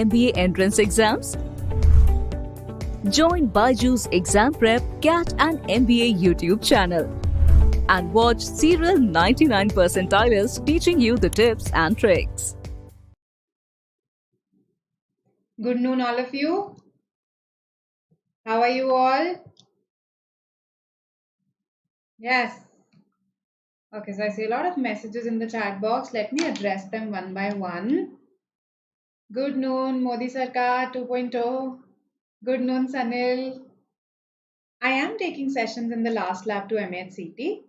MBA entrance exams? Join BYJU'S Exam Prep, CAT and MBA YouTube channel and watch serial 99 percentilers teaching you the tips and tricks. Good noon, all of you. How are you all? Yes. Okay, so I see a lot of messages in the chat box. Let me address them one by one. Good noon, Modi Sarkar 2.0. Good noon, Sanil. I am taking sessions in the last lab to MAHCET.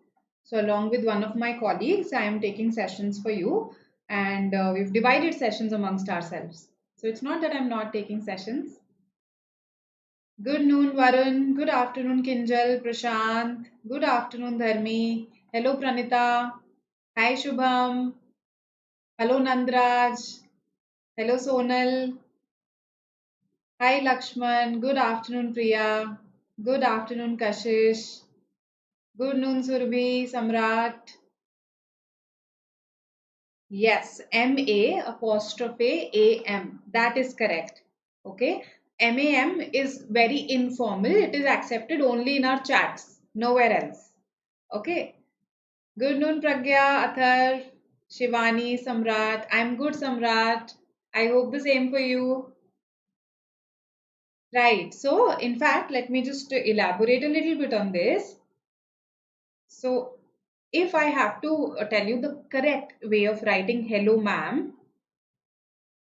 So along with one of my colleagues, I am taking sessions for you, and we've divided sessions amongst ourselves. So it's not that I'm not taking sessions. Good noon, Varun. Good afternoon, Kinjal, Prashant. Good afternoon, Dharmi. Hello, Pranita. Hi, Shubham. Hello, Nandraj. Hello, Sonal. Hi, Lakshman. Good afternoon, Priya. Good afternoon, Kashish. Good noon, Surbhi, Samrat. Yes, MA''AM. That is correct. Okay. MAM is very informal. It is accepted only in our chats, nowhere else. Okay. Good noon, Pragya, Athar, Shivani, Samrat. I'm good, Samrat. I hope the same for you. Right. So, in fact, let me just elaborate a little bit on this. So, if I have to tell you the correct way of writing hello, ma'am,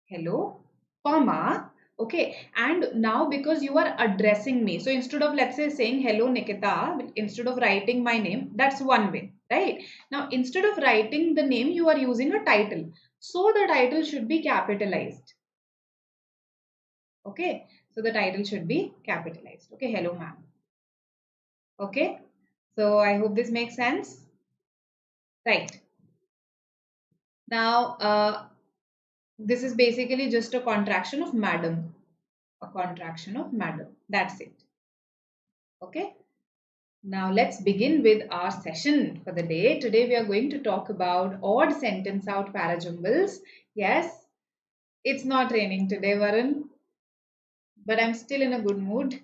hello, comma, okay, and now because you are addressing me, so instead of, let's say, saying hello Nikita, instead of writing my name, that's one way, right? Now instead of writing the name, you are using a title, so the title should be capitalized. Okay, so the title should be capitalized. Okay, hello ma'am. Okay, so I hope this makes sense. Right, now this is basically just a contraction of madam. A contraction of madam. That's it. Okay. Now let's begin with our session for the day. Today we are going to talk about odd sentence out parajumbles. Yes, it's not raining today, Varun, but I'm still in a good mood.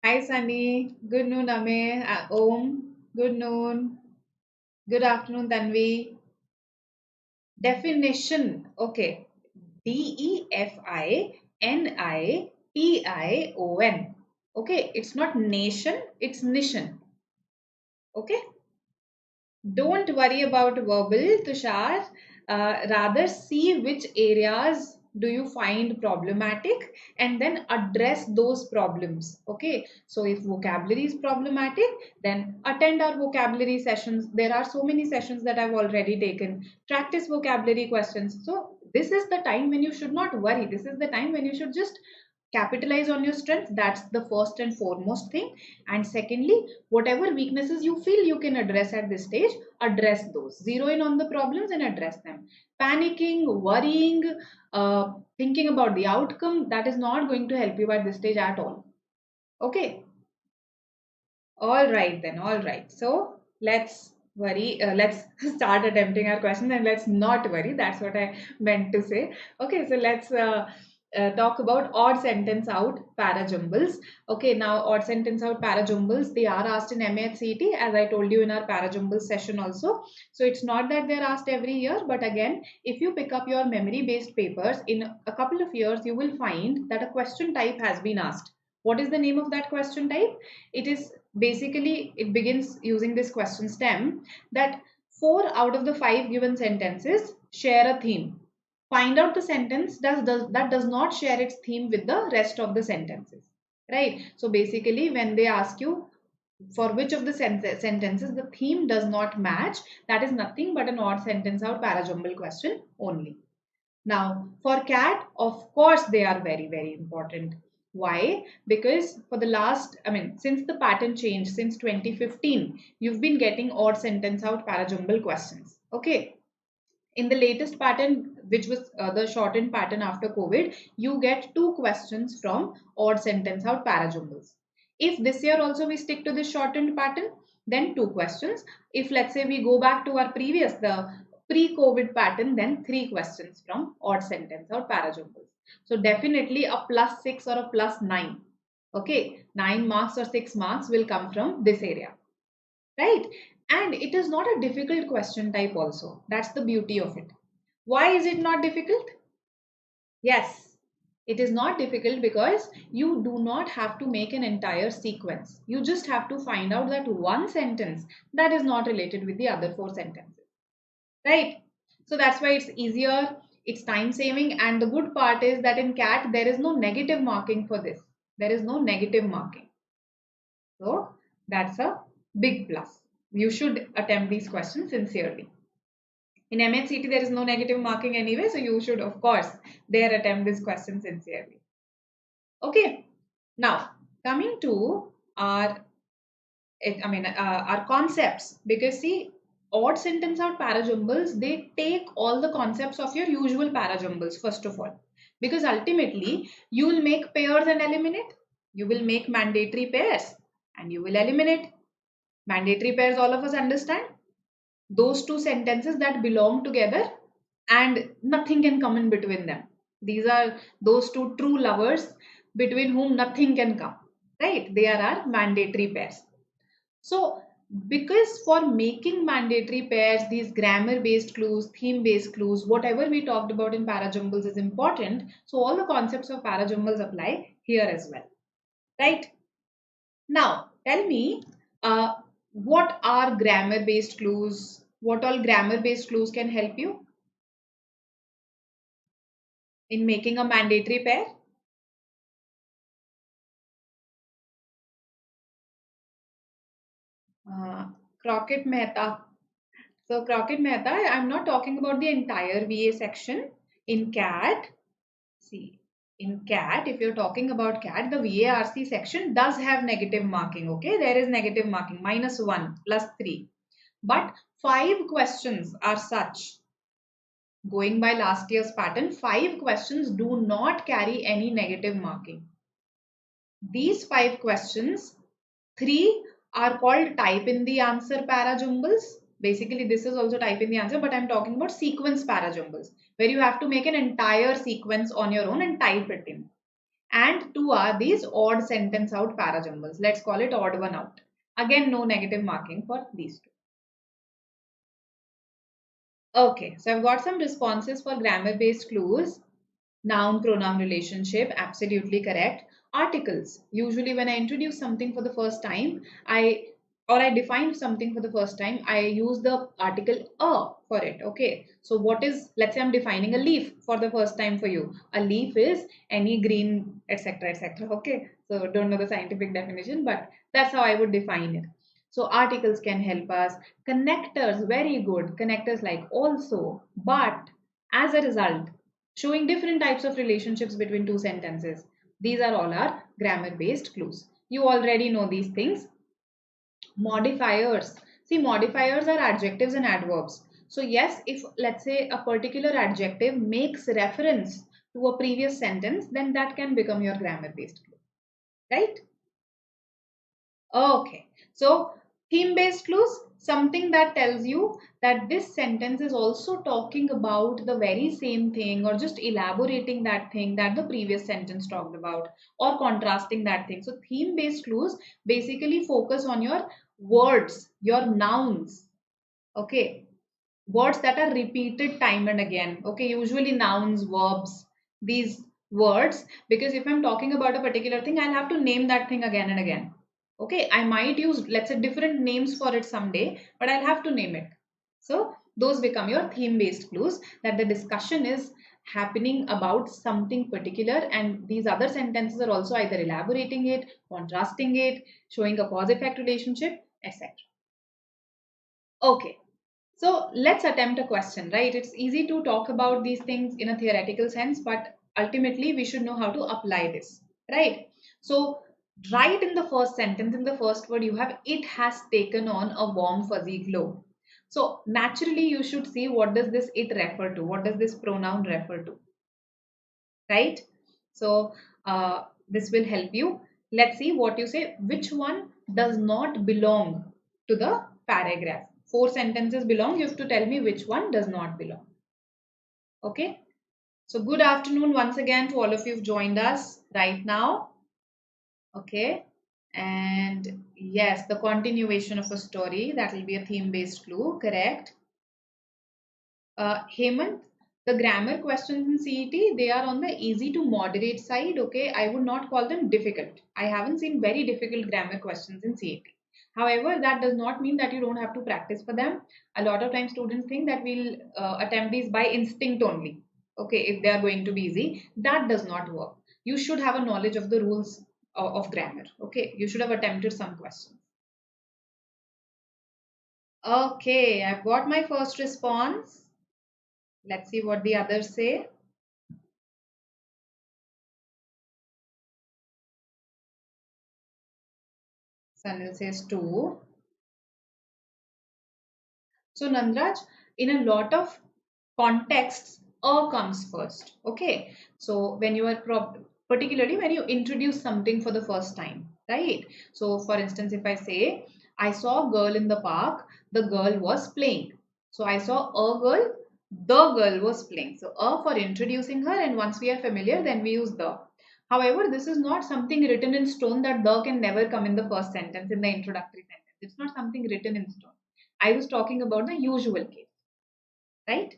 Hi, Sunny. Good noon, Ame. Om. Good noon. Good afternoon, Tanvi. Definition. Okay. DEFINITION. Okay, it's not nation, it's nation. Okay, don't worry about verbal, Tushar. Rather see which areas do you find problematic and then address those problems. Okay, so if vocabulary is problematic, then attend our vocabulary sessions. There are so many sessions that I've already taken. Practice vocabulary questions. So this is the time when you should not worry. This is the time when you should just capitalize on your strengths. That's the first and foremost thing. And secondly, whatever weaknesses you feel you can address at this stage, address those. Zero in on the problems and address them. Panicking, worrying, thinking about the outcome, that is not going to help you at this stage at all. Okay, all right then. All right, so let's start attempting our questions, and let's not worry. That's what I meant to say. Okay, so let's talk about odd sentence out parajumbles. Okay, now odd sentence out parajumbles, they are asked in MAHCET, as I told you in our parajumbles session also. So it's not that they're asked every year, but again, if you pick up your memory based papers in a couple of years, you will find that a question type has been asked. What is the name of that question type? It is basically, it begins using this question stem, that 4 out of the 5 given sentences share a theme. Find out the sentence that does not share its theme with the rest of the sentences, right? So basically, when they ask you for which of the sentences the theme does not match, that is nothing but an odd sentence out parajumble question only. Now for CAT, of course they are very, very important. Why? Because for the last, since the pattern changed, since 2015, you've been getting odd sentence out parajumble questions. Okay, in the latest pattern, which was the shortened pattern after COVID, you get 2 questions from odd sentence out parajumbles. If this year also we stick to this shortened pattern, then 2 questions. If let's say we go back to our previous, the pre-COVID pattern, then 3 questions from odd sentence or parajumbles. So definitely a +6 or a +9. Okay, 9 marks or 6 marks will come from this area, right? And it is not a difficult question type also. That's the beauty of it. Why is it not difficult? Yes, it is not difficult because you do not have to make an entire sequence. You just have to find out that one sentence that is not related with the other 4 sentences, right? So that's why it's easier, it's time saving, and the good part is that in CAT there is no negative marking for this. There is no negative marking. So that's a big plus. You should attempt these questions sincerely. In MHCT, there is no negative marking anyway, so you should, of course, there attempt this question sincerely. Okay, now coming to our, our concepts, because see, odd sentence or parajumbles, they take all the concepts of your usual parajumbles first of all, because ultimately you will make pairs and eliminate. You will make mandatory pairs and you will eliminate. Mandatory pairs, all of us understand. Those two sentences that belong together and nothing can come in between them. These are those two true lovers between whom nothing can come, right? They are our mandatory pairs. So because for making mandatory pairs, these grammar based clues, theme based clues, whatever we talked about in parajumbles is important. So all the concepts of parajumbles apply here as well, right? Now tell me, what are grammar based clues? What all grammar based clues can help you in making a mandatory pair? Crockett Mehta. So Crockett Mehta, I'm not talking about the entire VA section in CAT. See, in CAT, if you're talking about CAT, the VARC section does have negative marking. Okay, there is negative marking, -1, +3. But 5 questions are such. Going by last year's pattern, 5 questions do not carry any negative marking. These 5 questions, 3 are called type in the answer parajumbles. Basically, this is also type in the answer, but I'm talking about sequence parajumbles, where you have to make an entire sequence on your own and type it in. And 2 are these odd sentence out parajumbles. Let's call it odd one out. Again, no negative marking for these 2. Okay, so I've got some responses for grammar based clues. Noun pronoun relationship, absolutely correct. Articles, usually when I introduce something for the first time, I define something for the first time, I use the article a for it. Okay, so what is, let's say I'm defining a leaf for the first time for you. A leaf is any green, etc., etc. Okay, so don't know the scientific definition, but that's how I would define it. So articles can help us. Connectors, very good. Connectors like also, but, as a result, showing different types of relationships between 2 sentences. These are all our grammar based clues. You already know these things. Modifiers. See, modifiers are adjectives and adverbs. So yes, if let's say a particular adjective makes reference to a previous sentence, then that can become your grammar based clue, right? Okay, so theme based clues, something that tells you that this sentence is also talking about the very same thing or just elaborating that thing that the previous sentence talked about or contrasting that thing. So theme based clues basically focus on your words, your nouns. Okay, words that are repeated time and again. Okay, usually nouns, verbs, these words, because if I'm talking about a particular thing, I'll have to name that thing again and again. Okay, I might use, let's say, different names for it someday, but I'll have to name it. So those become your theme based clues, that the discussion is happening about something particular and these other sentences are also either elaborating it, contrasting it, showing a cause effect relationship, etc. Okay, so let's attempt a question, right? It's easy to talk about these things in a theoretical sense, but ultimately we should know how to apply this, right? So right in the first sentence, in the first word, you have it has taken on a warm fuzzy glow. So naturally you should see, what does this it refer to? What does this pronoun refer to? Right? So this will help you. Let's see what you say. Which one does not belong to the paragraph? 4 sentences belong. You have to tell me which one does not belong. Okay. So good afternoon once again to all of you who've joined us right now. Okay. And yes, the continuation of a story, that will be a theme-based clue, correct? Hemant, the grammar questions in CET, they are on the easy to moderate side. Okay, I would not call them difficult. I haven't seen very difficult grammar questions in CET. However, that does not mean that you don't have to practice for them. A lot of times students think that we'll attempt these by instinct only. Okay, if they are going to be easy, that does not work. You should have a knowledge of the rules of grammar. Okay, you should have attempted some questions. Okay, I've got my first response. Let's see what the others say. Sanil says 2. So Nandraj, in a lot of contexts, a comes first. Okay. So when you are particularly when you introduce something for the first time, right? So for instance, if I say, I saw a girl in the park, the girl was playing. So I saw a girl, the girl was playing. So a for introducing her, and once we are familiar, then we use the. However, this is not something written in stone that the can never come in the first sentence, in the introductory sentence. It's not something written in stone. I was talking about the usual case, right?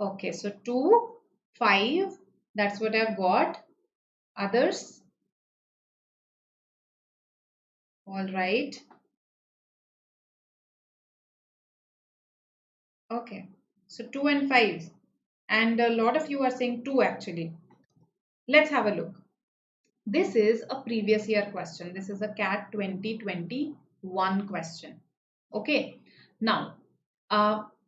Okay, so 2, 5, that's what I've got. Others? All right. Okay, so 2 and 5. And a lot of you are saying 2 actually. Let's have a look. This is a previous year question. This is a CAT 2021 question. Okay, now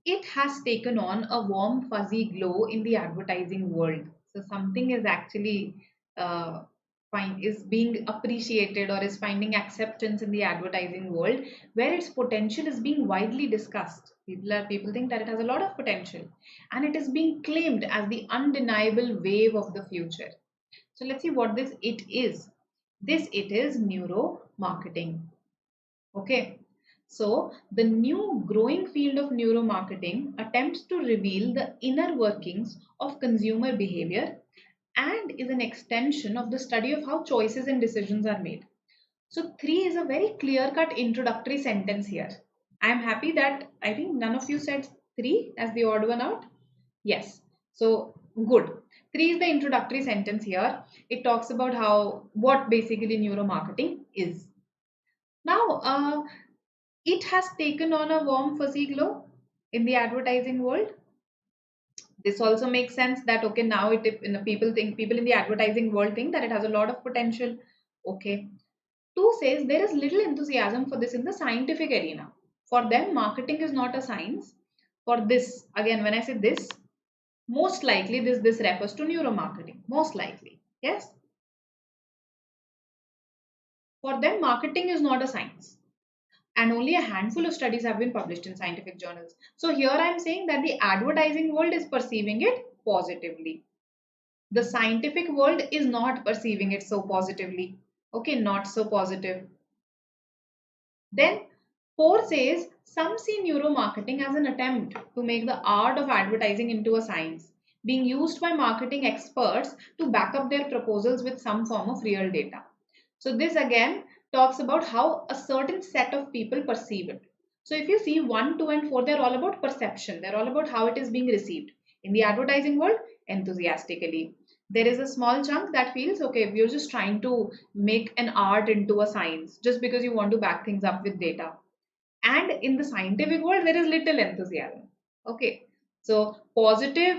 it has taken on a warm fuzzy glow in the advertising world. So something is actually uh, is being appreciated or is finding acceptance in the advertising world, where its potential is being widely discussed. People think that it has a lot of potential, and it is being claimed as the undeniable wave of the future. So let's see what this it is. This it is neuromarketing. Okay. So the new growing field of neuromarketing attempts to reveal the inner workings of consumer behavior and is an extension of the study of how choices and decisions are made. So 3 is a very clear-cut introductory sentence here. I am happy that I think none of you said 3 as the odd one out. Yes. So good. 3 is the introductory sentence here. It talks about what basically neuromarketing is. Now, it has taken on a warm fuzzy glow in the advertising world. This also makes sense that okay, now people in the advertising world think that it has a lot of potential. Okay. 2 says there is little enthusiasm for this in the scientific arena. For them, marketing is not a science. For this, again, when I say this, most likely this refers to neuromarketing. Most likely. Yes. For them, marketing is not a science. And only a handful of studies have been published in scientific journals. So here I am saying that the advertising world is perceiving it positively. The scientific world is not perceiving it so positively. Okay, not so positive. Then 4 says some see neuromarketing as an attempt to make the art of advertising into a science, being used by marketing experts to back up their proposals with some form of real data. So this again talks about how a certain set of people perceive it. So if you see 1, 2 and 4, they're all about perception. They're all about how it is being received. In the advertising world, enthusiastically. There is a small chunk that feels, okay, we're just trying to make an art into a science just because you want to back things up with data. And in the scientific world, there is little enthusiasm. Okay. So positive,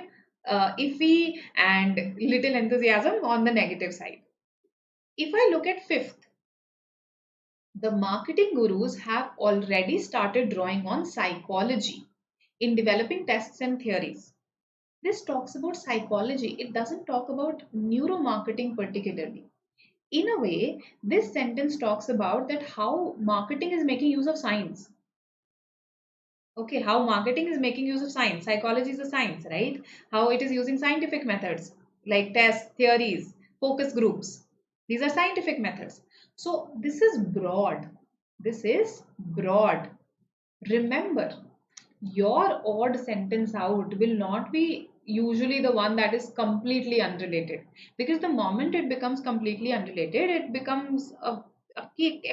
iffy and little enthusiasm on the negative side. If I look at 5th, the marketing gurus have already started drawing on psychology in developing tests and theories. This talks about psychology. It doesn't talk about neuromarketing particularly. In a way, this sentence talks about that how marketing is making use of science. Okay, how marketing is making use of science. Psychology is a science, right? How it is using scientific methods like tests, theories, focus groups. These are scientific methods. So this is broad. This is broad. Remember, your odd sentence out will not be usually the one that is completely unrelated, because the moment it becomes completely unrelated, it becomes a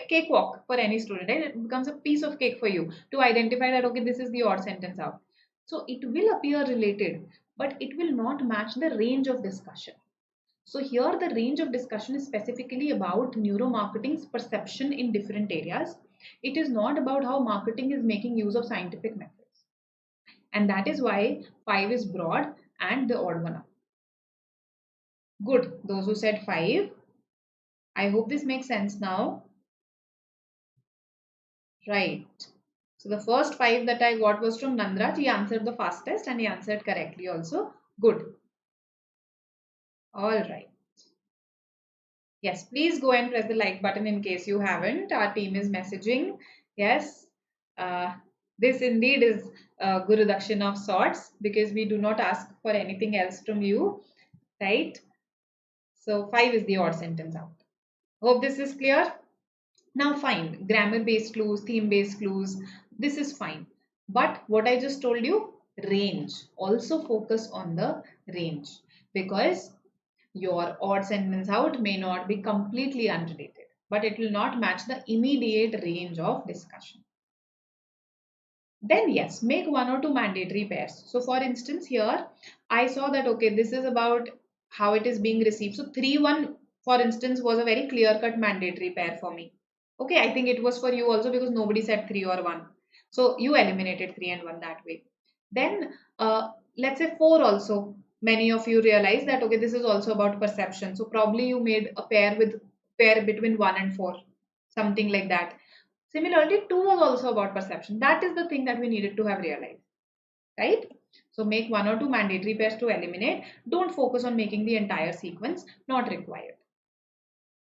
cakewalk for any student, right? It becomes a piece of cake for you to identify that, okay, this is the odd sentence out. So it will appear related, but it will not match the range of discussion. So here the range of discussion is specifically about neuromarketing's perception in different areas. It is not about how marketing is making use of scientific methods. And that is why 5 is broad and the odd one out. Good. Those who said 5, I hope this makes sense now. Right. So the first 5 that I got was from Nandraj. He answered the fastest and he answered correctly also. Good. All right. Yes, please go and press the like button in case you haven't. Our team is messaging. Yes, uh, this indeed is a Guru Dakshin of sorts, because we do not ask for anything else from you, right? So 5 is the odd sentence out. Hope this is clear. Now, fine, grammar based clues, theme based clues, this is fine. But what I just told you, range. Also focus on the range, because your odd sentence out may not be completely unrelated, but it will not match the immediate range of discussion. Then yes, make one or two mandatory pairs. So for instance, here I saw that, okay, this is about how it is being received. So 3 1, for instance, was a very clear cut mandatory pair for me. Okay, I think it was for you also, because nobody said 3 or 1. So you eliminated 3 and 1 that way. Then let's say 4 also. Many of you realize that, okay, this is also about perception. So probably you made a pair between 1 and 4, something like that. Similarly, 2 was also about perception. That is the thing that we needed to have realized, right? So make one or two mandatory pairs to eliminate. Don't focus on making the entire sequence, not required.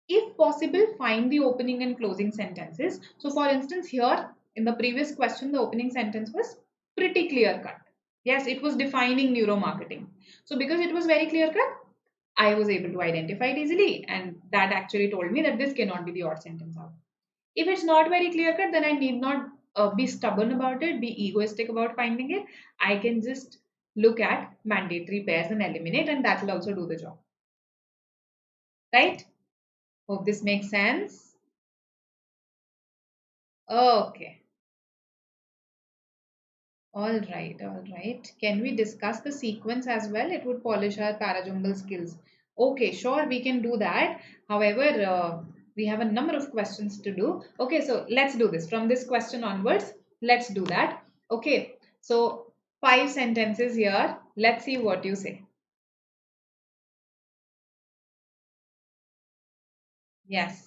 If possible, find the opening and closing sentences. So for instance, here in the previous question, the opening sentence was pretty clear cut. Yes, it was defining neuromarketing. So because it was very clear cut, I was able to identify it easily, and that actually told me that this cannot be the odd sentence out. If it's not very clear cut, then I need not be stubborn about it, be egoistic about finding it. I can just look at mandatory pairs and eliminate, and that will also do the job. Right? Hope this makes sense. Okay. All right, all right. Can we discuss the sequence as well? It would polish our parajungle skills. Okay, sure, we can do that. However, we have a number of questions to do. Okay, so let's do this. From this question onwards, let's do that. Okay, so 5 sentences here. Let's see what you say. Yes.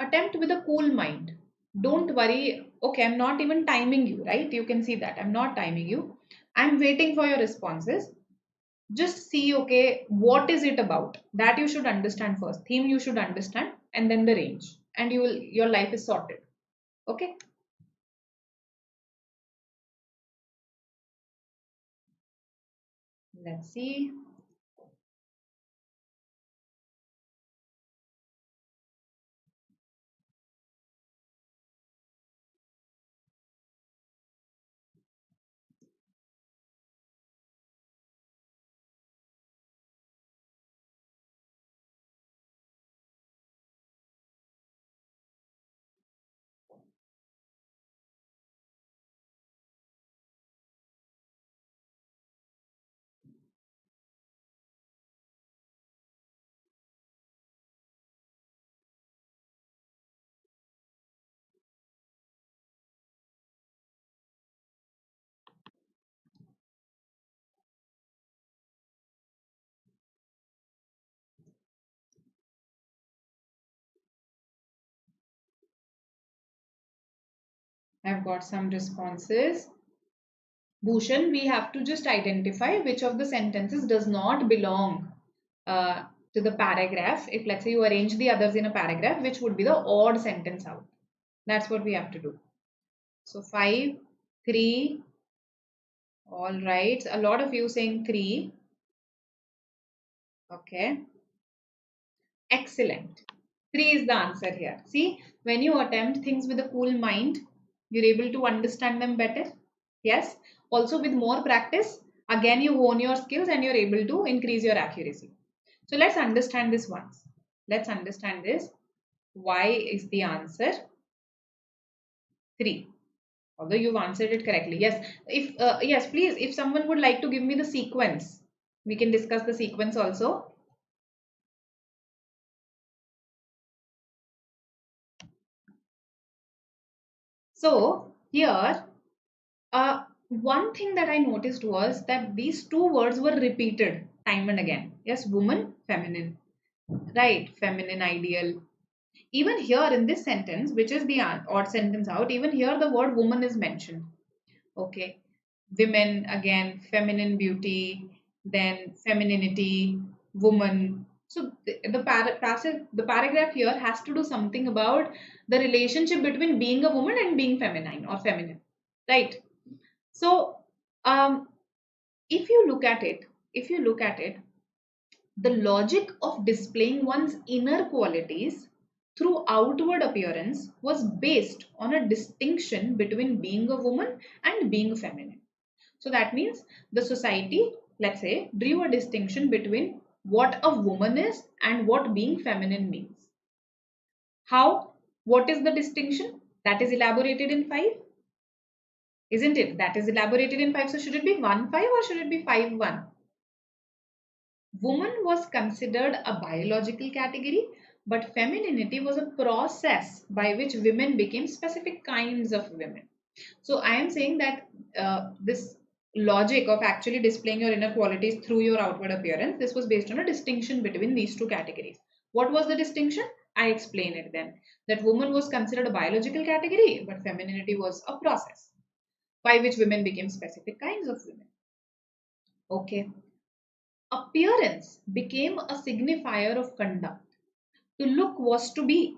Attempt with a cool mind. Don't worry. Okay, I'm not even timing you, right? You can see that. I'm not timing you. I'm waiting for your responses. Just see, okay, what is it about? That you should understand first. Theme you should understand, and then the range. And your life is sorted. Okay? Let's see. I've got some responses. Bhushan, we have to just identify which of the sentences does not belong to the paragraph. If let's say you arrange the others in a paragraph, which would be the odd sentence out. That's what we have to do. So 5, 3. All right. A lot of you saying 3. Okay. Excellent. 3 is the answer here. See, when you attempt things with a cool mind, you're able to understand them better. Yes. Also, with more practice, again, you hone your skills and you're able to increase your accuracy. So, let's understand this once. Let's understand this. Why is the answer 3? Although you've answered it correctly. Yes. If yes, please, if someone would like to give me the sequence, we can discuss the sequence also. So here, one thing that I noticed was that these two words were repeated time and again. Yes, woman, feminine, right? Feminine ideal. Even here in this sentence, which is the odd sentence out, even here the word woman is mentioned. Okay, women again, feminine beauty, then femininity, woman. So the paragraph here has to do something about the relationship between being a woman and being feminine or feminine, right? So if you look at it, the logic of displaying one's inner qualities through outward appearance was based on a distinction between being a woman and being feminine. So that means the society, let's say, drew a distinction between what a woman is and what being feminine means. How? What is the distinction? That is elaborated in 5. Isn't it? That is elaborated in 5. So should it be 1-5 or should it be 5-1? Woman was considered a biological category, but femininity was a process by which women became specific kinds of women. So I am saying that this logic of actually displaying your inner qualities through your outward appearance, this was based on a distinction between these two categories. What was the distinction? I explain it then. That woman was considered a biological category, but femininity was a process by which women became specific kinds of women. Okay. Appearance became a signifier of conduct. To look was to be,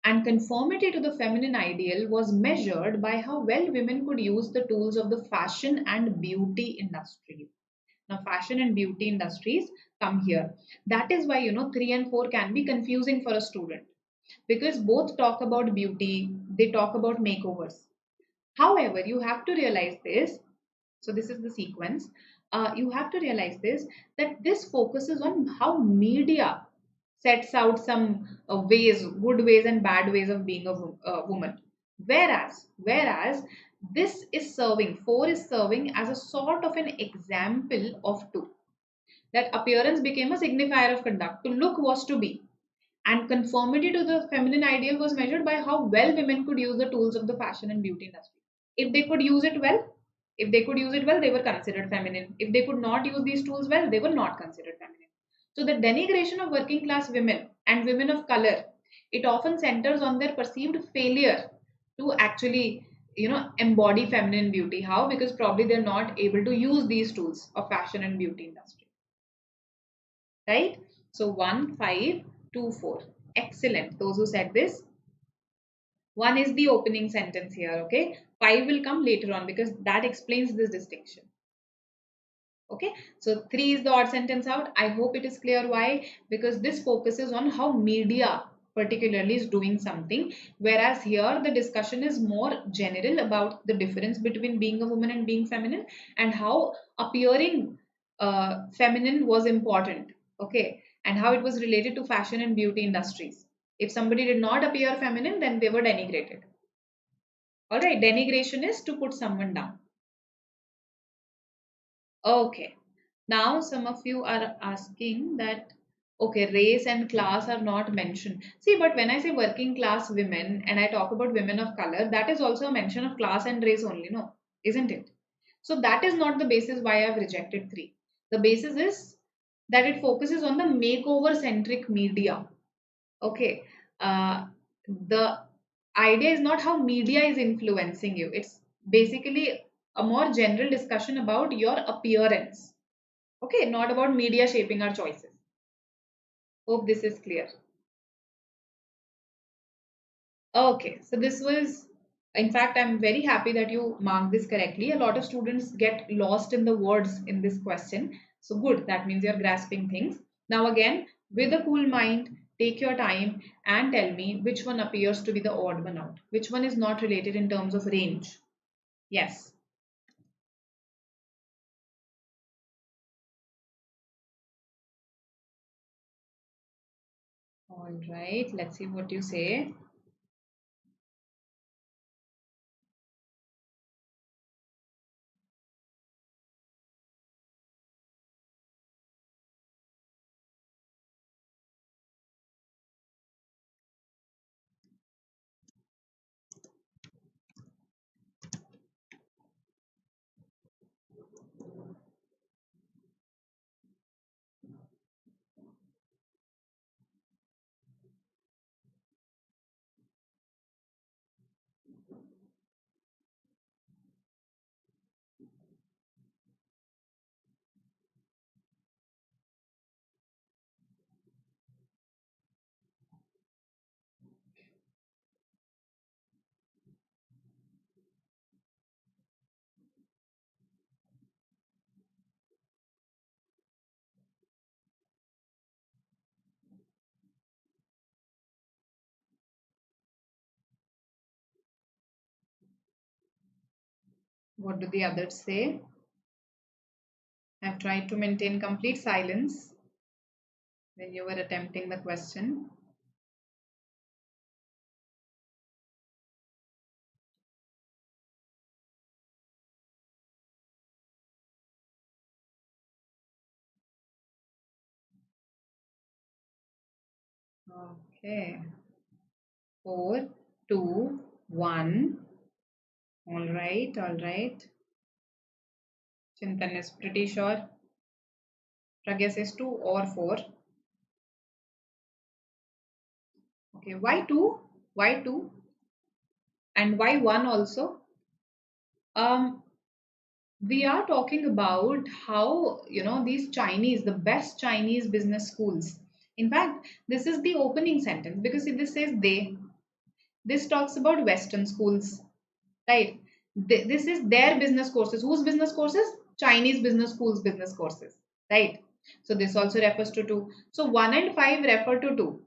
and conformity to the feminine ideal was measured by how well women could use the tools of the fashion and beauty industries. Now, fashion and beauty industries come here. That is why, 3 and 4 can be confusing for a student because both talk about beauty, they talk about makeovers. However, you have to realize this. So, this is the sequence. You have to realize this that this focuses on how media sets out some ways, good ways and bad ways of being a woman. Whereas this is serving, 4 is serving as a sort of an example of 2. That appearance became a signifier of conduct. To look was to be. And conformity to the feminine ideal was measured by how well women could use the tools of the fashion and beauty industry. If they could use it well, they were considered feminine. If they could not use these tools well, they were not considered feminine. So the denigration of working class women and women of color, it often centers on their perceived failure to actually, embody feminine beauty. How? Because probably they're not able to use these tools of fashion and beauty industry. Right? So 1, 5, 2, 4. Excellent. Those who said this. 1 is the opening sentence here, okay? 5 will come later on because that explains this distinction. Okay, so 3 is the odd sentence out. I hope it is clear why. Because this focuses on how media particularly is doing something. Whereas here the discussion is more general about the difference between being a woman and being feminine and how appearing feminine was important. Okay, and how it was related to fashion and beauty industries. If somebody did not appear feminine, then they were denigrated. Alright, denigration is to put someone down. Okay, now some of you are asking that, okay, race and class are not mentioned. See, but when I say working class women and I talk about women of color, that is also a mention of class and race only, no? Isn't it? So that is not the basis why I've rejected 3. The basis is that it focuses on the makeover centric media. Okay, the idea is not how media is influencing you. It's basically a more general discussion about your appearance. Okay, not about media shaping our choices. Hope this is clear. Okay, so this was, in fact, I'm very happy that you marked this correctly. A lot of students get lost in the words in this question. So good, that means you're grasping things. Now again, with a cool mind, take your time and tell me which one appears to be the odd one out. Which one is not related in terms of range? Yes. All right, let's see what you say. What do the others say? I've tried to maintain complete silence when you were attempting the question. Okay. 4, 2, 1. All right, all right. Chintan is pretty sure. Pragya says 2 or 4. Okay, why 2? Why 2? And why 1 also? Um, we are talking about how, these Chinese, the best Chinese business schools. In fact, this is the opening sentence because if this says they, this talks about Western schools, right? This is their business courses. Whose business courses? Chinese business schools business courses, right? So this also refers to 2. So 1 and 5 refer to 2.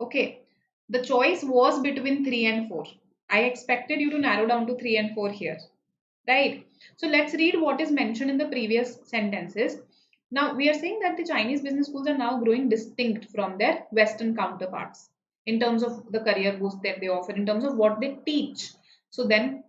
Okay. The choice was between 3 and 4. I expected you to narrow down to 3 and 4 here, right? So let's read what is mentioned in the previous sentences. Now we are saying that the Chinese business schools are now growing distinct from their Western counterparts in terms of the career boost that they offer, in terms of what they teach. So then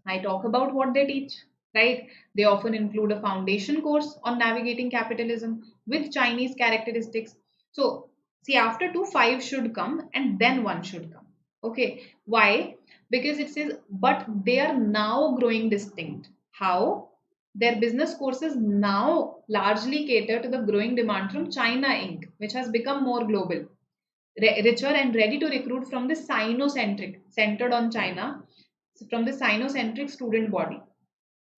I talk about what they teach, right? They often include a foundation course on navigating capitalism with Chinese characteristics. So, see, after 2, 5 should come and then 1 should come. Okay, why? Because it says, but they are now growing distinct. How? Their business courses now largely cater to the growing demand from China Inc., which has become more global, richer and ready to recruit from the Sinocentric, centered on China, from the Sinocentric student body.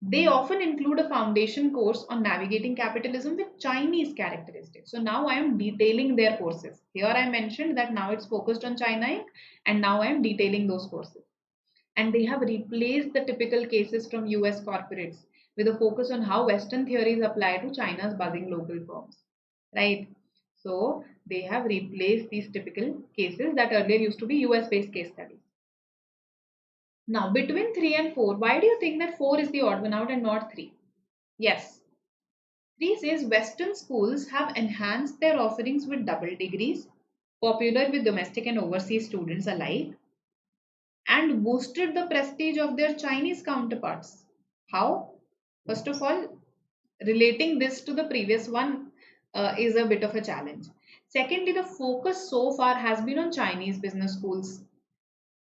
They often include a foundation course on navigating capitalism with Chinese characteristics. So now I am detailing their courses. Here I mentioned that now it's focused on China Inc. and now I am detailing those courses. And they have replaced the typical cases from US corporates with a focus on how Western theories apply to China's buzzing local firms. Right? So they have replaced these typical cases that earlier used to be US based case studies. Now, between 3 and 4, why do you think that 4 is the odd one out and not 3? Yes. 3 says Western schools have enhanced their offerings with double degrees, popular with domestic and overseas students alike, and boosted the prestige of their Chinese counterparts. How? First of all, relating this to the previous one is a bit of a challenge. Secondly, the focus so far has been on Chinese business schools.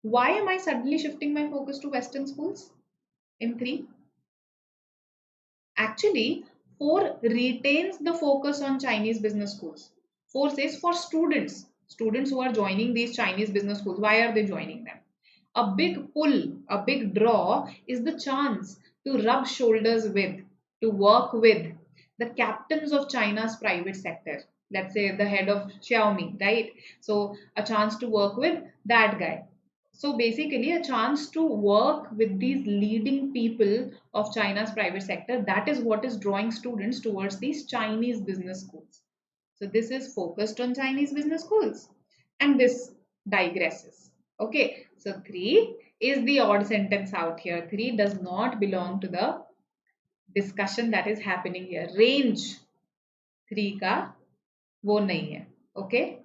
Why am I suddenly shifting my focus to Western schools in 3? Actually, 4 retains the focus on Chinese business schools. 4 says for students who are joining these Chinese business schools, why are they joining them? A big pull, a big draw is the chance to rub shoulders with, to work with the captains of China's private sector. Let's say the head of Xiaomi, right? So a chance to work with that guy. So basically a chance to work with these leading people of China's private sector. That is what is drawing students towards these Chinese business schools. So this is focused on Chinese business schools, and this digresses. Okay, so 3 is the odd sentence out here. 3 does not belong to the discussion that is happening here. Range 3 का वो नहीं है. Okay,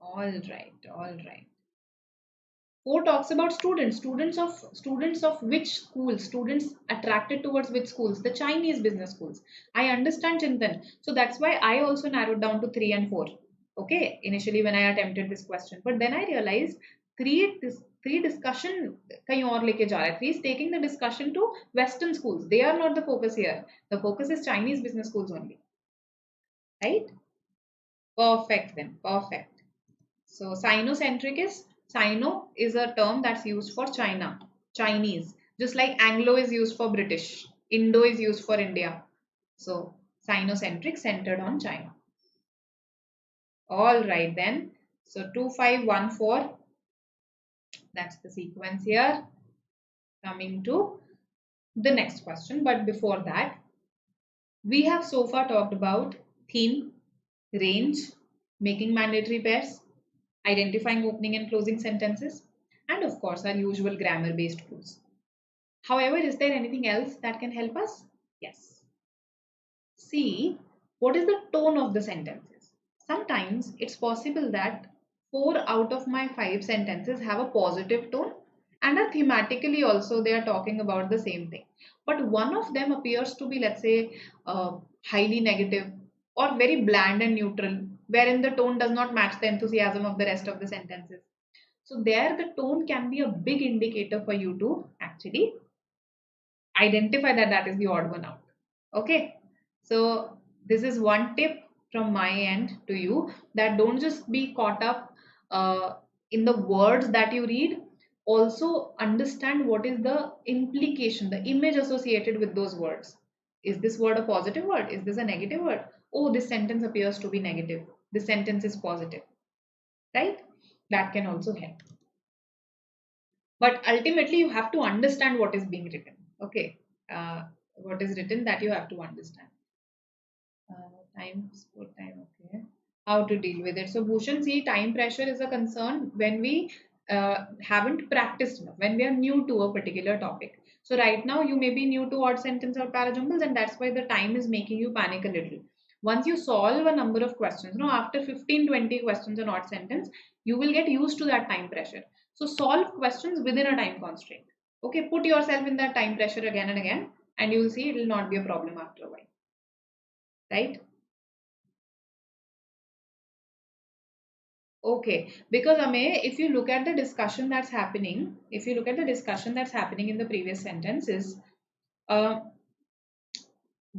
all right, all right. 4 talks about students. Students of which schools? Students attracted towards which schools? The Chinese business schools. I understand, Chintan. So that's why I also narrowed down to 3 and 4. Okay, initially when I attempted this question, but then I realized 3 discussion कहीं और लेके जा रहा है. 3 is taking the discussion to Western schools. They are not the focus here. The focus is Chinese business schools only. Right? Perfect then. Perfect. So Sinocentric is, Sino is a term that's used for China, Chinese. Just like Anglo is used for British, Indo is used for India. So Sinocentric, centered on China. All right then. So 2514, that's the sequence here. Coming to the next question, but before that, we have so far talked about theme, range, making mandatory pairs, identifying opening and closing sentences, and of course our usual grammar based rules. However, is there anything else that can help us? Yes. See, what is the tone of the sentences? Sometimes it's possible that 4 out of my 5 sentences have a positive tone and are thematically also they are talking about the same thing. But one of them appears to be, let's say, highly negative or very bland and neutral, wherein the tone does not match the enthusiasm of the rest of the sentences. So there the tone can be a big indicator for you to actually identify that that is the odd one out. Okay, so this is one tip from my end to you, that don't just be caught up in the words that you read. Also understand what is the implication, the image associated with those words. Is this word a positive word? Is this a negative word? Oh, this sentence appears to be negative, this sentence is positive, right? That can also help. But ultimately you have to understand what is being written. Okay, what is written, that you have to understand. Time, sport time, okay. How to deal with it. So Bhushan, see, time pressure is a concern when we haven't practiced enough, when we are new to a particular topic. So right now you may be new to odd sentence or parajumbles, and that's why the time is making you panic a little. Once you solve a number of questions, after 15-20 questions on odd sentence, you will get used to that time pressure. So solve questions within a time constraint. Okay, put yourself in that time pressure again and again, and you will see it will not be a problem after a while. Right? Okay, because Amey, if you look at the discussion that's happening, in the previous sentences, uh,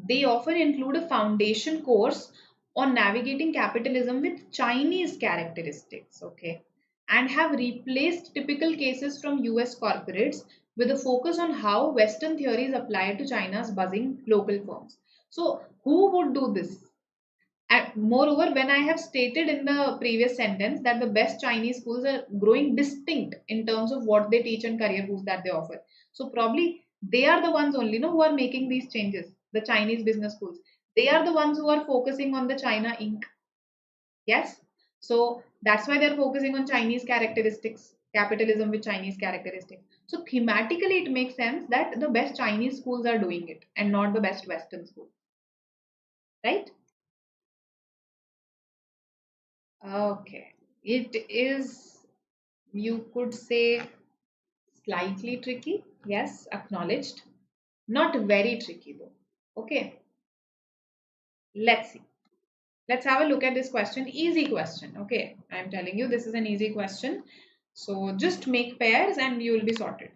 they often include a foundation course on navigating capitalism with Chinese characteristics, okay, and have replaced typical cases from US corporates with a focus on how Western theories apply to China's buzzing local firms. So, who would do this? And moreover, when I have stated in the previous sentence that the best Chinese schools are growing distinct in terms of what they teach and career boost that they offer. So probably they are the ones only who are making these changes, the Chinese business schools. They are the ones who are focusing on the China Inc. Yes. So that's why they're focusing on Chinese characteristics, capitalism with Chinese characteristics. So thematically, it makes sense that the best Chinese schools are doing it and not the best Western schools. Right? Okay. It is, you could say, slightly tricky. Yes, acknowledged. Not very tricky though. Okay. Let's see. Let's have a look at this question. Easy question. Okay. I'm telling you, this is an easy question. So just make pairs and you will be sorted.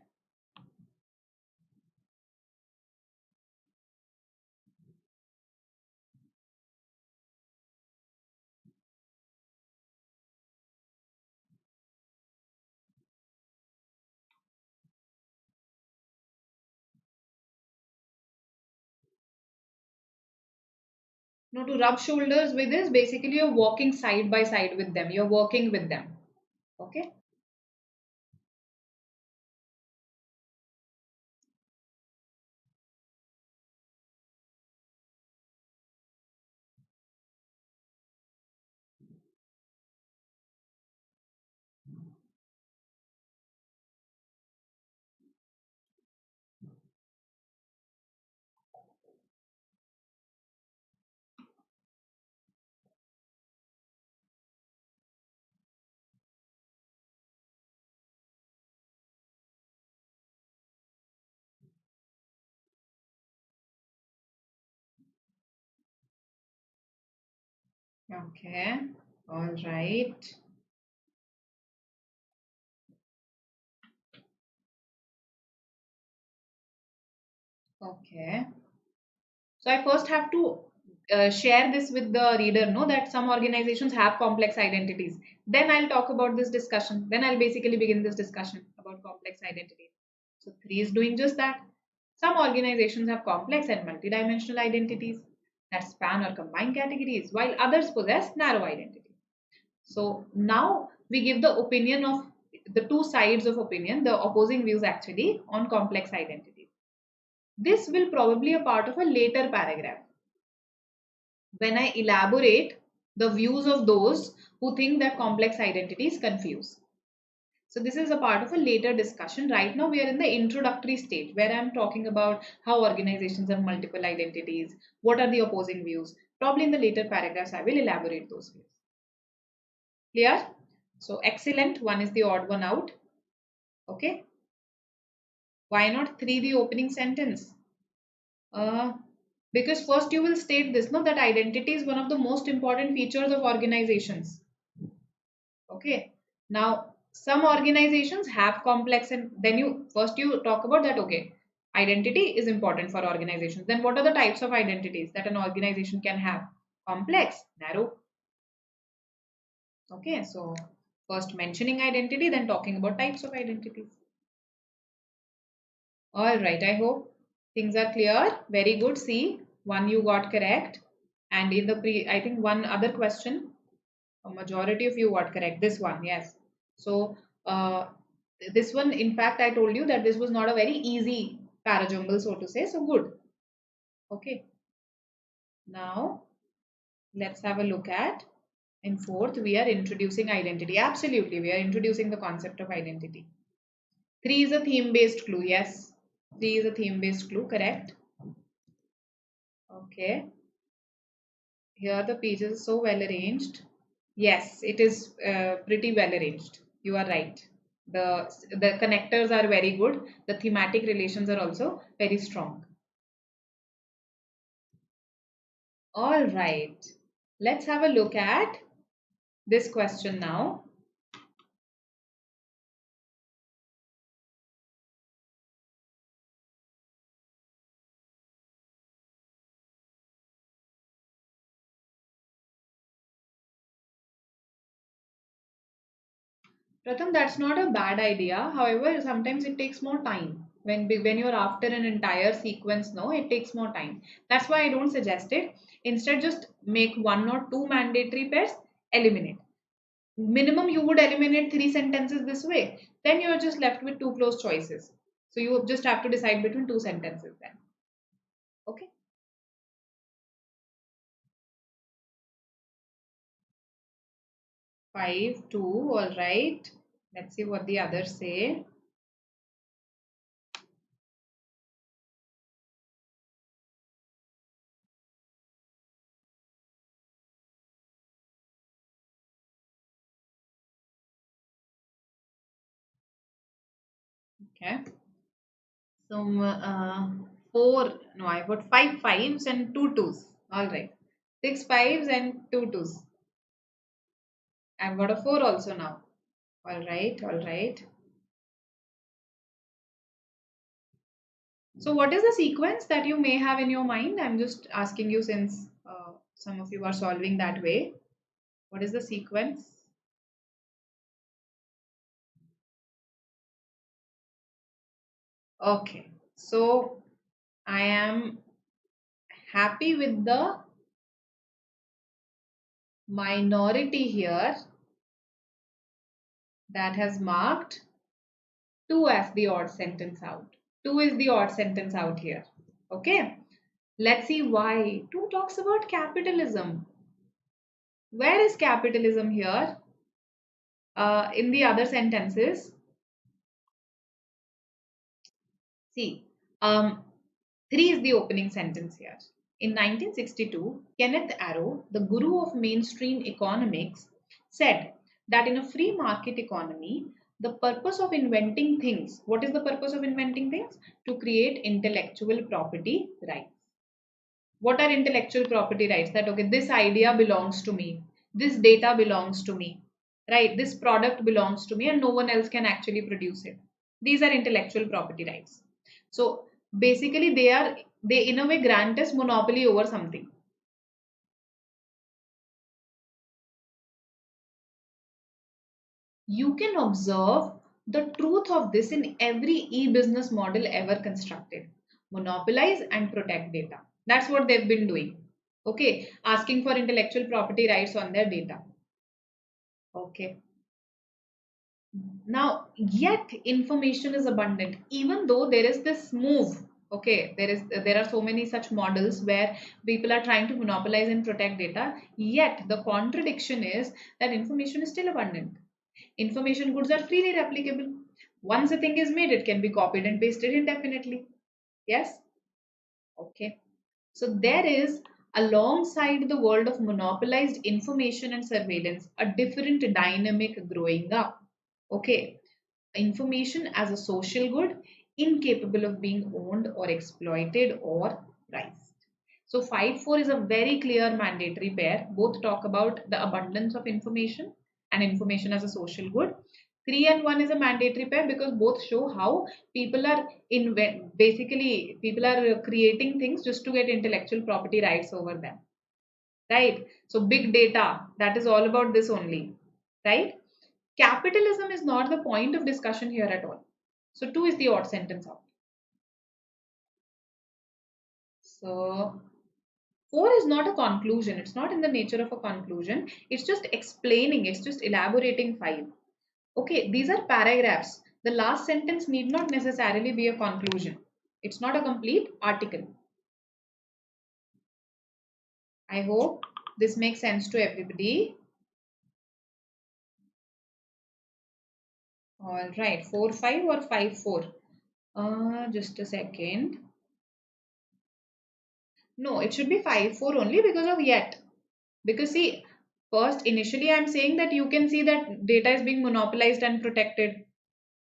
Now, to rub shoulders with is basically you're walking side by side with them. You're working with them. Okay. Okay. All right. Okay. So I first have to share this with the reader, know that some organizations have complex identities. Then I'll talk about this discussion. Then I'll basically begin this discussion about complex identities. So 3 is doing just that. Some organizations have complex and multidimensional identities that span or combine categories, while others possess narrow identities. So now we give the opinion of the two sides of opinion, the opposing views actually, on complex identities. This will probably a part of a later paragraph when I elaborate the views of those who think that complex identities confuse. So this is a part of a later discussion. Right now we are in the introductory stage where I am talking about how organizations have multiple identities, what are the opposing views. Probably in the later paragraphs I will elaborate those views. Clear? So excellent. One is the odd one out. Okay. Why not 3 the opening sentence? Uh, because first you will state this, no, that identity is one of the most important features of organizations. Okay. Now, some organizations have complex, and then you talk about that. Okay, identity is important for organizations. Then what are the types of identities that an organization can have? Complex, narrow. Okay, so first mentioning identity, then talking about types of identities. All right, I hope things are clear. Very good. See, one you got correct. And in the I think one other question, a majority of you got correct. This one, yes. So, this one, in fact, I told you that this was not a very easy parajumble, so to say. So, good. Okay. Now, let's have a look at. In fourth, we are introducing identity. Absolutely, we are introducing the concept of identity. 3 is a theme-based clue. Yes. 3 is a theme-based clue. Correct. Okay. Here the pages are so well arranged. Yes, it is pretty well arranged. You are right. The connectors are very good. The thematic relations are also very strong. All right. Let's have a look at this question now. Pratham, that's not a bad idea. However, sometimes it takes more time. When you're after an entire sequence, no, it takes more time. That's why I don't suggest it. Instead, just make 1 or 2 mandatory pairs, eliminate. Minimum you would eliminate 3 sentences this way. Then you're just left with 2 close choices. So you just have to decide between 2 sentences then. Okay. 5, 2, all right. Let's see what the others say. Okay. So 4, no, I got 5 fives and 2 twos. All right. 6 fives and 2 twos. I've got a 4 also now. All right, all right. So what is the sequence that you may have in your mind? I'm just asking you since some of you are solving that way. What is the sequence? Okay, so I am happy with the minority here that has marked 2 as the odd sentence out. 2 is the odd sentence out here. Okay, let's see why. 2 talks about capitalism. Where is capitalism here? In the other sentences, see, 3 is the opening sentence here. In 1962, Kenneth Arrow, the guru of mainstream economics, said that in a free market economy, the purpose of inventing things, what is the purpose of inventing things? To create intellectual property rights. What are intellectual property rights? That okay, this idea belongs to me, this data belongs to me, right? This product belongs to me and no one else can actually produce it. These are intellectual property rights. So basically they in a way grant us monopoly over something. You can observe the truth of this in every e-business model ever constructed. Monopolize and protect data. That's what they've been doing. Okay, asking for intellectual property rights on their data. Okay. Now, yet information is abundant, even though there is this move. Okay, there are so many such models where people are trying to monopolize and protect data. Yet the contradiction is that information is still abundant. Information goods are freely replicable. Once a thing is made, it can be copied and pasted indefinitely. Yes? Okay. So there is, alongside the world of monopolized information and surveillance, a different dynamic growing up. Okay. Information as a social good, incapable of being owned or exploited or priced. So 5-4 is a very clear mandatory pair. Both talk about the abundance of information and information as a social good. 3 and 1 is a mandatory pair because both show how people are basically people are creating things just to get intellectual property rights over them. Right? So big data, that is all about this only. Right? Capitalism is not the point of discussion here at all. So 2 is the odd sentence out. So 4 is not a conclusion. It's not in the nature of a conclusion. It's just explaining. It's just elaborating 5. Okay, these are paragraphs. The last sentence need not necessarily be a conclusion. It's not a complete article. I hope this makes sense to everybody. All right, 4-5 or 5-4? Just a second. No, it should be 5-4 only because of yet. Because see, first initially I'm saying that you can see that data is being monopolized and protected.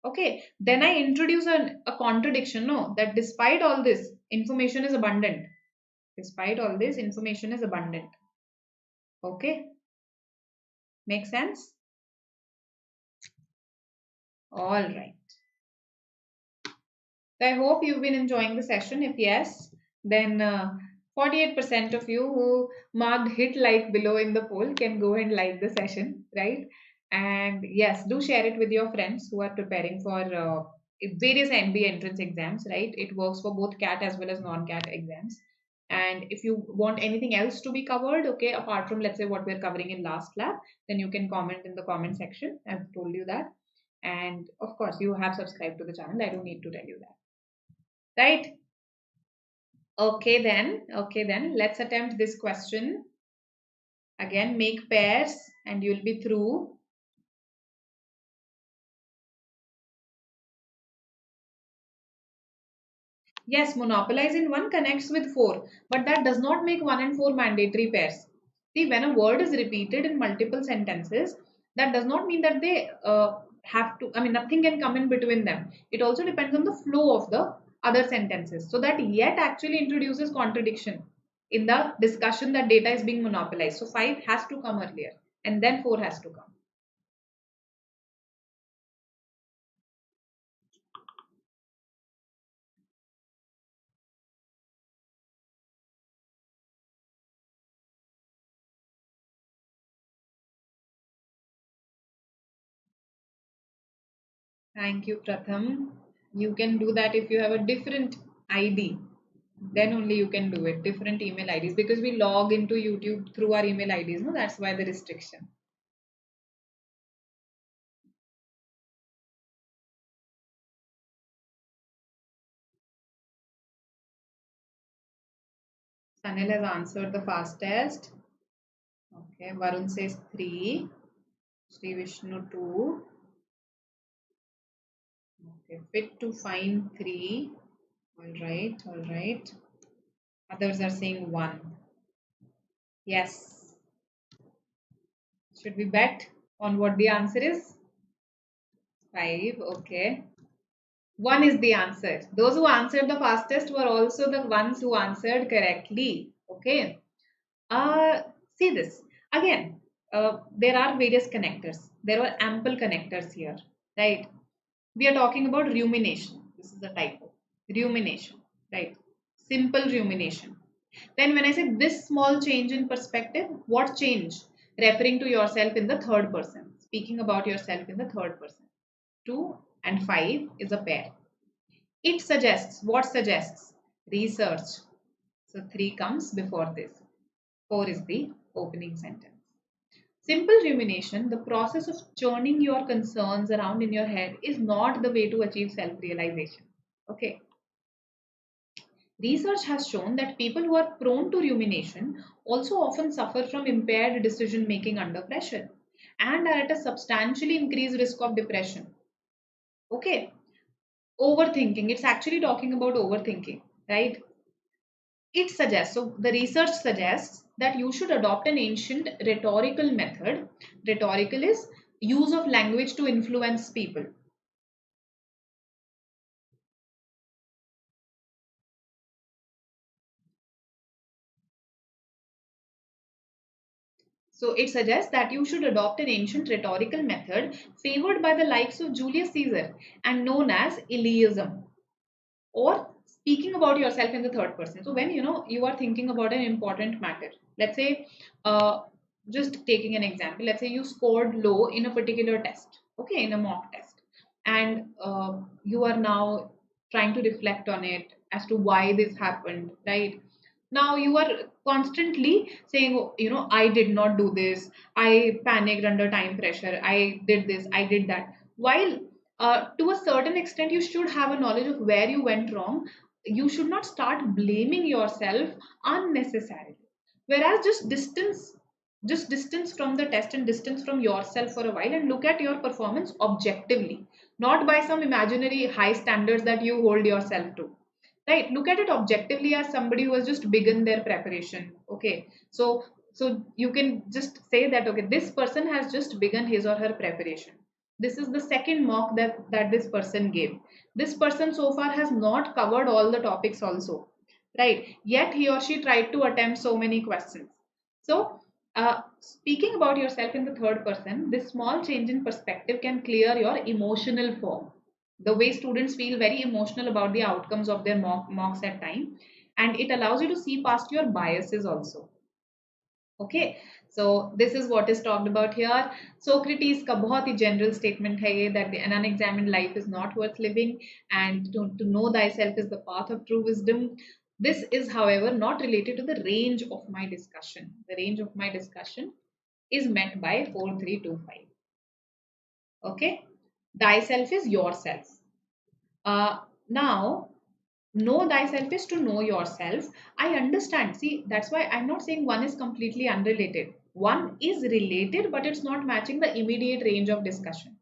Okay, then I introduce a contradiction, no, that despite all this, information is abundant. Despite all this, information is abundant. Okay, make sense? All right. So I hope you've been enjoying the session. If yes, then 48% of you who marked hit like below in the poll can go and like the session, right? And yes, do share it with your friends who are preparing for various MBA entrance exams, right? It works for both CAT as well as non-CAT exams. And if you want anything else to be covered, okay, apart from let's say what we're covering in last lab, then you can comment in the comment section. I've told you that. And of course, you have subscribed to the channel. I don't need to tell you that. Right? Okay then, let's attempt this question. Again, make pairs and you'll be through. Yes, monopolize in 1 connects with 4, but that does not make 1 and 4 mandatory pairs. See, when a word is repeated in multiple sentences, that does not mean that they have to, I mean, nothing can come in between them. It also depends on the flow of the other sentences. So that yet actually introduces contradiction in the discussion that data is being monopolized. So 5 has to come earlier and then 4 has to come. Thank you, Pratham. You can do that if you have a different ID. Then only you can do it. Different email IDs because we log into YouTube through our email IDs. No, that's why the restriction. Sanil has answered the fastest. Okay, Varun says 3. Sri Vishnu 2. Okay, fit to find 3. All right, all right. Others are saying 1. Yes. Should we bet on what the answer is? 5. Okay. 1 is the answer. Those who answered the fastest were also the ones who answered correctly. Okay. Uh, See this again. There are various connectors. There are ample connectors here, right? We are talking about rumination. This is the typo. Rumination, right? Simple rumination. Then when I say this small change in perspective, what change? Referring to yourself in the third person. Speaking about yourself in the third person. 2 and 5 is a pair. It suggests, what suggests? Research. So 3 comes before this. 4 is the opening sentence. Simple rumination, the process of churning your concerns around in your head, is not the way to achieve self-realization. Okay. Research has shown that people who are prone to rumination also often suffer from impaired decision making under pressure and are at a substantially increased risk of depression. Okay. Overthinking, it's actually talking about overthinking, right? It suggests, so the research suggests that you should adopt an ancient rhetorical method. Rhetorical is use of language to influence people. So it suggests that you should adopt an ancient rhetorical method favored by the likes of Julius Caesar and known as Iliism, or speaking about yourself in the third person. So when you are thinking about an important matter, let's say, just taking an example, let's say you scored low in a particular test, okay, in a mock test, and you are now trying to reflect on it as to why this happened, right? Now you are constantly saying, "Oh, I did not do this, I panicked under time pressure, I did this, I did that," while to a certain extent you should have a knowledge of where you went wrong. You should not start blaming yourself unnecessarily. Whereas just distance from the test and distance from yourself for a while and look at your performance objectively, not by some imaginary high standards that you hold yourself to. Right, look at it objectively as somebody who has just begun their preparation. Okay, so you can just say that, okay, this person has just begun his or her preparation. This is the second mock that this person gave. This person so far has not covered all the topics also, right? Yet he or she tried to attempt so many questions. So speaking about yourself in the third person, this small change in perspective can clear your emotional fog. The way students feel very emotional about the outcomes of their mocks at time, and it allows you to see past your biases also. Okay, so this is what is talked about here. Socrates का बहुत ही general statement है ये, that an unexamined life is not worth living, and to know thyself is the path of true wisdom. This is, however, not related to the range of my discussion. The range of my discussion is met by 4325. Okay, thyself is yourself. Now, know thyself is to know yourself. I understand. See, that's why I'm not saying one is completely unrelated. One is related, but it's not matching the immediate range of discussion.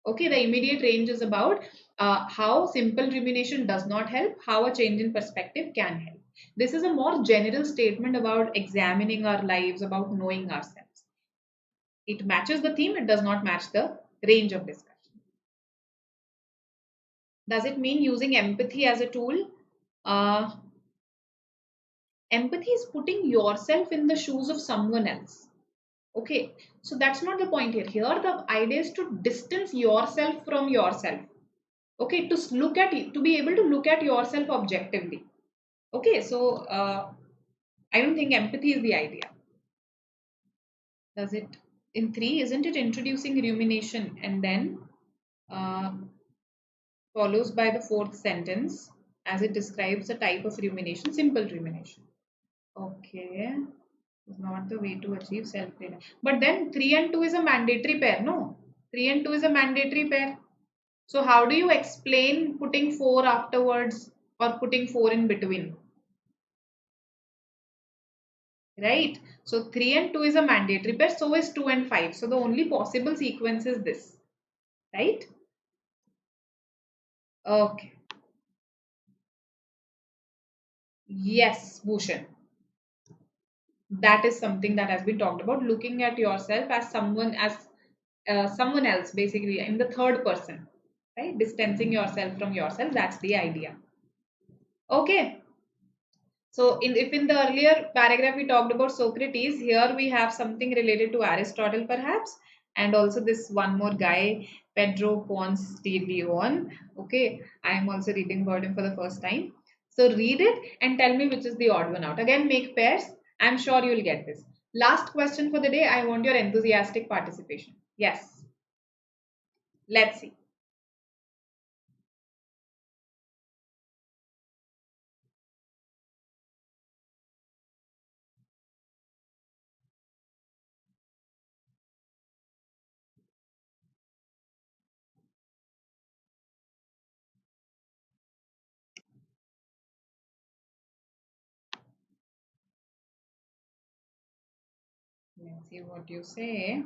Okay, the immediate range is about how simple rumination does not help, how a change in perspective can help. This is a more general statement about examining our lives, about knowing ourselves. It matches the theme, it does not match the range of discussion. Does it mean using empathy as a tool? Uh, Empathy is putting yourself in the shoes of someone else. Okay, so that's not the point here. Here, the idea is to distance yourself from yourself. Okay, to look at you, to be able to look at yourself objectively. Okay, so I don't think empathy is the idea. Does it? In 3, isn't it introducing rumination and then uh, follows by the fourth sentence as it describes a type of rumination, simple rumination. Okay, is not the way to achieve self-reliance. But then 3 and 2 is a mandatory pair, no? 3 and 2 is a mandatory pair. So how do you explain putting 4 afterwards or putting 4 in between? Right? So 3 and 2 is a mandatory pair, so is 2 and 5. So the only possible sequence is this. Right? Okay. Yes, Bhushan. That is something that has been talked about, looking at yourself as someone else, basically in the third person, right? Distancing yourself from yourself, that's the idea. Okay, So if in the earlier paragraph we talked about Socrates, here we have something related to Aristotle perhaps, and also this one more guy, Pedro Ponce de Leon. Okay, I am also reading about him for the first time. So read it and tell me which is the odd one out. Again, make pairs. I'm sure you will get this. Last question for the day. I want your enthusiastic participation. Yes, let's see. Let's see what you say.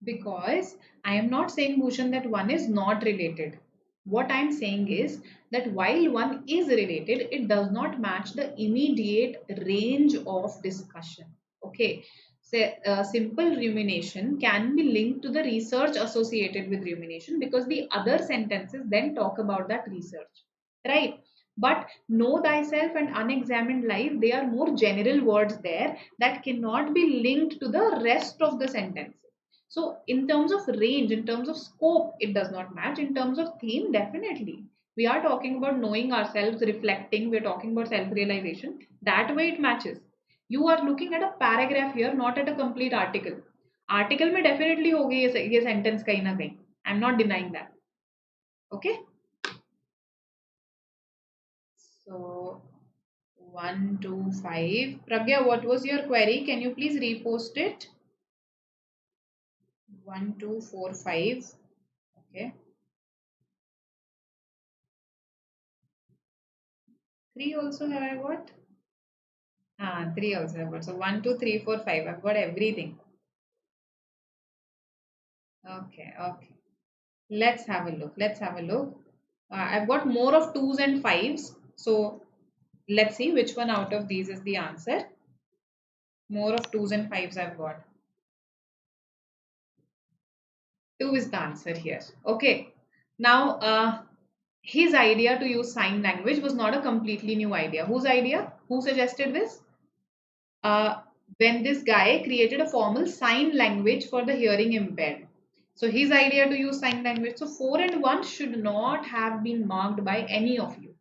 Because I am not saying, Bhushan, that one is not related. What I am saying is that while one is related, it does not match the immediate range of discussion. Okay. So, simple rumination can be linked to the research associated with rumination because the other sentences then talk about that research. Right. But know thyself and unexamined life, they are more general words there that cannot be linked to the rest of the sentence. So, in terms of range, in terms of scope, it does not match. In terms of theme, definitely. We are talking about knowing ourselves, reflecting, we're talking about self realization. That way, it matches. You are looking at a paragraph here, not at a complete article. Article में definitely होगी ये sentence कहीं ना कहीं. I'm not denying that. Okay? So, 125. Pragya, what was your query? Can you please repost it? 1245. Okay. 3 also have I got? 3 also have got. So 1, 2, 3, 4, 5. I've got everything. Okay, okay. Let's have a look. Let's have a look. I've got more of 2s and 5s. So let's see which one out of these is the answer. More of 2s and 5s I've got. 2 is the answer here. Okay. Now, his idea to use sign language was not a completely new idea. Whose idea? Who suggested this? When this guy created a formal sign language for the hearing impaired. So his idea to use sign language. So 4 and 1 should not have been marked by any of you.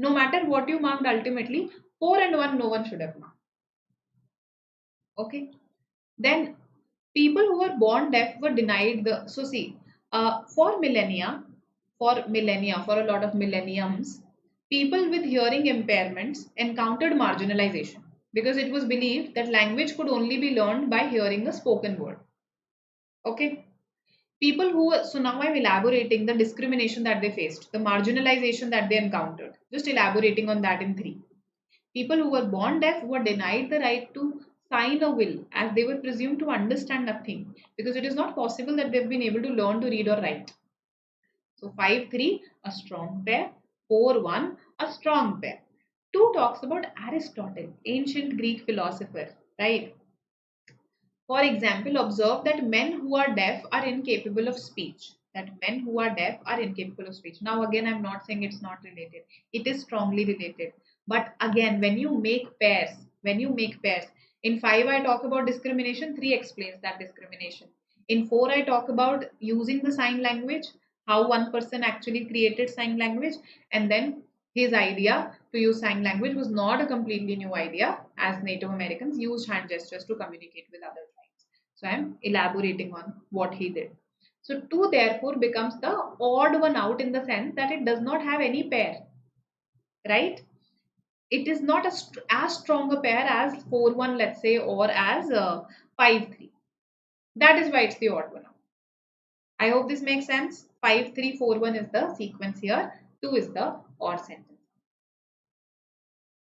No matter what you marked ultimately, 4 and 1 no one should have marked. Okay. Then people who were born deaf were denied the. So see, for millennia, for a lot of millenniums, people with hearing impairments encountered marginalization because it was believed that language could only be learned by hearing a spoken word. Okay. People who were, so now I'm elaborating the discrimination that they faced, the marginalization that they encountered. Just elaborating on that in 3. People who were born deaf were denied the right to sign a will as they were presumed to understand nothing because it is not possible that they've been able to learn to read or write. So 5, 3, a strong pair. 4, 1, a strong pair. 2 talks about Aristotle, ancient Greek philosopher, right? For example, observe that men who are deaf are incapable of speech. That men who are deaf are incapable of speech. Now, again, I'm not saying it's not related. It is strongly related. But again, in 5, I talk about discrimination, 3 explains that discrimination. In 4, I talk about using the sign language, how one person actually created sign language, and then his idea to use sign language was not a completely new idea, as Native Americans used hand gestures to communicate with others. So I'm elaborating on what he did. So 2 therefore becomes the odd one out in the sense that it does not have any pair, right? It is not as strong a pair as 4, 1, let's say, or as 5, 3. That is why it's the odd one out. I hope this makes sense. 5, 3, 4, 1 is the sequence here. 2 is the odd sentence.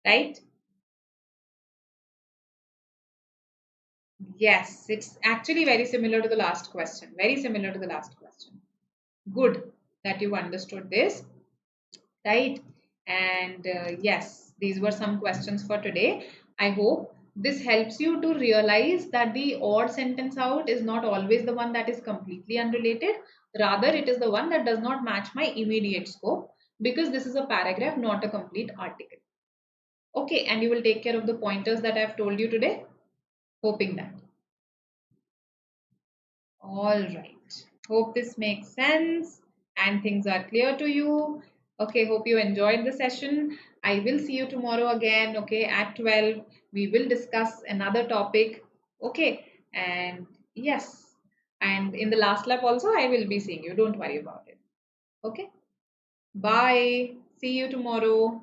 Right? Yes, it's actually very similar to the last question. Very similar to the last question. Good that you understood this, right? And yes, these were some questions for today. I hope this helps you to realize that the odd sentence out is not always the one that is completely unrelated. Rather, it is the one that does not match my immediate scope. because this is a paragraph, not a complete article. Okay, and you will take care of the pointers that I have told you today. Hoping that. All right. Hope this makes sense and things are clear to you. Okay, hope you enjoyed the session. I will see you tomorrow again, okay, at 12. We will discuss another topic, okay, and yes, and in the last lap also, I will be seeing you. Don't worry about it, okay. Bye. See you tomorrow.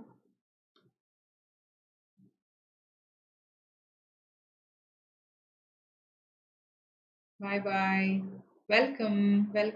Bye bye. Welcome. Welcome.